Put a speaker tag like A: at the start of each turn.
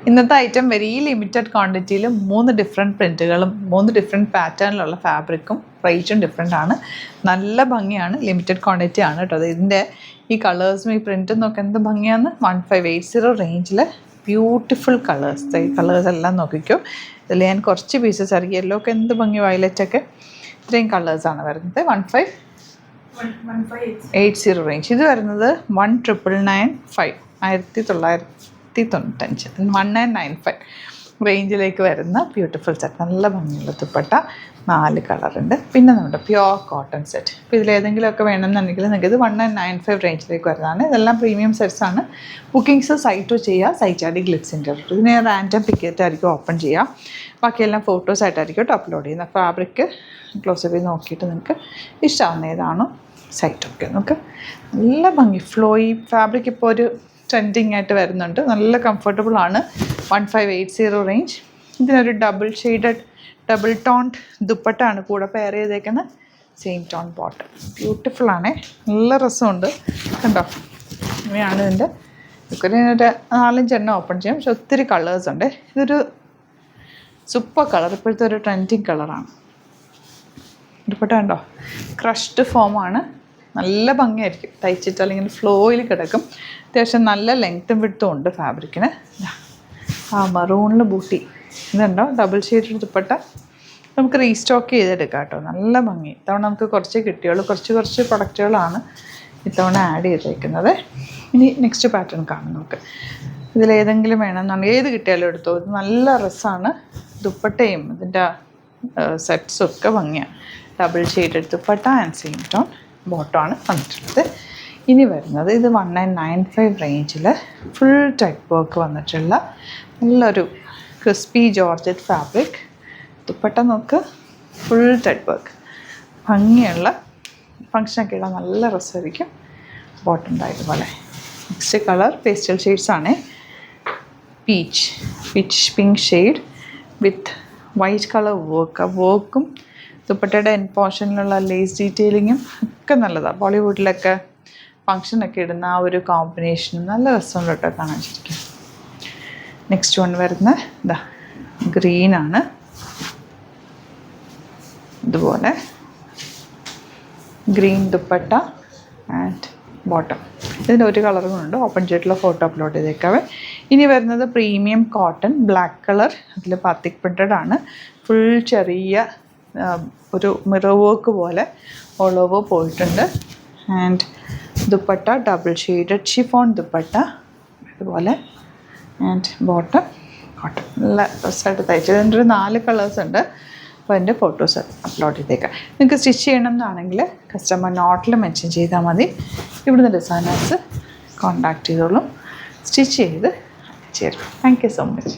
A: ഇന്നത്തെ item very limited ക്വാണ്ടിറ്റിയിൽ 3 different പ്രിൻറ്റുകളും 3 different പാറ്റേണിലുള്ള ഫാബ്രിക്കും റേറ്റും ഡിഫറെൻ്റ് ആണ്. നല്ല ഭംഗിയാണ്. ലിമിറ്റഡ് ക്വാണ്ടിറ്റി ആണ് കേട്ടോ. ഇതിൻ്റെ ഈ കളേഴ്സും ഈ പ്രിൻറ്റും നോക്കി എന്ത് ഭംഗിയാണ്. 1580 റേഞ്ചിൽ ബ്യൂട്ടിഫുൾ കളേഴ്സ്. ഈ കളേഴ്സ് എല്ലാം നോക്കിക്കോ. ഇതിൽ ഞാൻ കുറച്ച് പീസസ് ഇറക്കി. യെല്ലോ ഒക്കെ എന്ത് ഭംഗി, വയലറ്റൊക്കെ ഇത്രയും കളേഴ്സാണ് വരുന്നത്. 1580 റേഞ്ച്. ഇത് വരുന്നത് 1995 1995 റേഞ്ചിലേക്ക് വരുന്ന ബ്യൂട്ടിഫുൾ സെറ്റ്. നല്ല ഭംഗിയുള്ള ദുപ്പട്ട, 4 കളറുണ്ട്. പിന്നെ നമ്മുടെ പ്യുവർ കോട്ടൺ സെറ്റ്. ഇപ്പോൾ ഇതിലേതെങ്കിലുമൊക്കെ വേണമെന്നുണ്ടെങ്കിൽ നിങ്ങൾക്ക് ഇത് 1995 റേഞ്ചിലേക്ക് വരുന്നതാണ്. ഇതെല്ലാം പ്രീമിയം സെറ്റ്സാണ്. ബുക്കിംഗ്സ് സൈറ്റ് ചെയ്യുക. സൈറ്റ് ആഡ് ഗ്ലിറ്റ്സിൻ്റെ ഇതിനെ റാൻഡം പിക്കറ്റ് ആയിരിക്കും ഓപ്പൺ ചെയ്യുക. ബാക്കിയെല്ലാം ഫോട്ടോസായിട്ടായിരിക്കും കേട്ടോ അപ്ലോഡ് ചെയ്യുന്നത്. ഫാബ്രിക് ക്ലോസപ്പ് ചെയ്ത് നോക്കിയിട്ട് നിങ്ങൾക്ക് ഇഷ്ടമാവുന്ന ഏതാണോ സൈറ്റൊക്കെ നമുക്ക് നല്ല ഭംഗി ഫ്ലോയി ഫാബ്രിക് ഇപ്പോൾ ഒരു ട്രെൻഡിങ് ആയിട്ട് വരുന്നുണ്ട്. നല്ല കംഫർട്ടബിൾ ആണ്. 1580 റേഞ്ച്. ഇതിനൊരു ഡബിൾ ടോൺഡ് ദുപ്പട്ടാണ് കൂടെ പെയർ ചെയ്തേക്കുന്നത്. Same tone bottom. ബ്യൂട്ടിഫുൾ ആണേ, നല്ല രസമുണ്ട്. കണ്ടോ, ഇങ്ങനെയാണ് ഇതിൻ്റെ. ഒരു 4-5 എണ്ണം ഓപ്പൺ ചെയ്യാം. പക്ഷെ ഒത്തിരി കളേഴ്സ് ഉണ്ട്. ഇതൊരു സൂപ്പർ കളർ, ഇപ്പോഴത്തെ ഒരു ട്രെൻഡിങ് കളറാണ്. ദുപ്പട്ട കണ്ടോ, ക്രഷ്ഡ് ഫോമാണ്. നല്ല ഭംഗിയായിരിക്കും തയ്ച്ചിട്ട്, അല്ലെങ്കിൽ ഫ്ലോയിൽ കിടക്കും. അത്യാവശ്യം നല്ല ലെങ്ത്തും വിഡ്ത്തും ഉണ്ട് ഫാബ്രിക്കിന്. ആ മറൂണിൽ ബൂട്ടി ഇതുണ്ടോ, ഡബിൾ ഷെയ്ഡ് ദുപ്പട്ട. നമുക്ക് റീസ്റ്റോക്ക് ചെയ്തെടുക്കാം കേട്ടോ. നല്ല ഭംഗി. ഇത്തവണ നമുക്ക് കുറച്ച് കിട്ടിയുള്ളൂ. കുറച്ച് പ്രൊഡക്റ്റുകളാണ് ഇത്തവണ ആഡ് ചെയ്തേക്കുന്നത്. ഇനി നെക്സ്റ്റ് പാറ്റേൺ കാണാം നമുക്ക്. ഇതിലേതെങ്കിലും വേണമെന്നുണ്ടെങ്കിൽ ഏത് കിട്ടിയാലും എടുത്തോ. ഇത് നല്ല രസമാണ്. ദുപ്പട്ടയും ഇതിൻ്റെ സെറ്റ്സൊക്കെ ഭംഗിയാണ്. ഡബിൾ ഷെയ്ഡ് ദുപ്പട്ട ആൻഡ് സെയിം ടോൺ ബോട്ടമാണ് വന്നിട്ടുള്ളത്. ഇനി വരുന്നത് ഇത് 1995 റേഞ്ചിൽ ഫുൾ ടൈപ്പ് വർക്ക് വന്നിട്ടുള്ള നല്ലൊരു ക്രിസ്പി ജോർജറ്റ് ഫാബ്രിക്. ദുപ്പട്ട നോക്ക്, ഫുൾ ടൈപ്പ് വർക്ക്, ഭംഗിയുള്ള ഫങ്ഷനൊക്കെ ഇടാൻ നല്ല രസമായിരിക്കും. ബോട്ടം ഇതുപോലെ. നെക്സ്റ്റ് കളർ പേസ്റ്റൽ ഷെയ്ഡ്സാണ്. Peach pink shade with white colour work. ആ വർക്കും ദുപ്പട്ടയുടെ എൻ പോർഷനിലുള്ള ലേസ് ഡീറ്റെയിലിങ്ങും ഒക്കെ നല്ലതാണ്. ബോളിവുഡിലൊക്കെ ഫങ്ഷനൊക്കെ ഇടുന്ന ആ ഒരു കോമ്പിനേഷനും നല്ല രസമുണ്ട് കേട്ടോ കാണാൻ ശരിക്കും. നെക്സ്റ്റ് വൺ വരുന്ന ഇതാ ഗ്രീനാണ്. ഇതുപോലെ ഗ്രീൻ ദുപ്പട്ട ആൻഡ് ബോട്ടം. ഇതിൻ്റെ ഒരു കളറും ഉണ്ട്. ഓപ്പൺ ചെയ്തിട്ടുള്ള ഫോട്ടോ അപ്ലോഡ് ചെയ്തേക്കാവേ. ഇനി വരുന്നത് പ്രീമിയം കോട്ടൺ ബ്ലാക്ക് കളർ. അതിൽ പാത്തിക് പ്രിൻറ്റഡ് ആണ്. ഫുൾ ചെറിയ ഒരു മിറർ വർക്ക് പോലെ ഓൾ ഓവർ പോയിട്ടുണ്ട്. ആൻഡ് ദുപ്പട്ട ഡബിൾ ഷെയ്ഡഡ് ഷിഫോൺ ദുപ്പട്ട ഇതുപോലെ. And bottom cotton. നല്ല ഡ്രസ്സായിട്ട് തയ്ച്ചത്. ഇതിൻ്റെ ഒരു 4 കളേഴ്സ് ഉണ്ട്. അപ്പോൾ അതിൻ്റെ ഫോട്ടോസ് അപ്ലോഡ് ചെയ്തേക്കാം. നിങ്ങൾക്ക് സ്റ്റിച്ച് ചെയ്യണം എന്നാണെങ്കിൽ കസ്റ്റമർ നോട്ടിൽ മെൻഷൻ ചെയ്താൽ മതി. ഇവിടുന്ന് ഡിസൈനേഴ്സ് കോൺടാക്ട് ചെയ്തോളും. സ്റ്റിച്ച് ചെയ്ത് ചേരും. Thank you so much.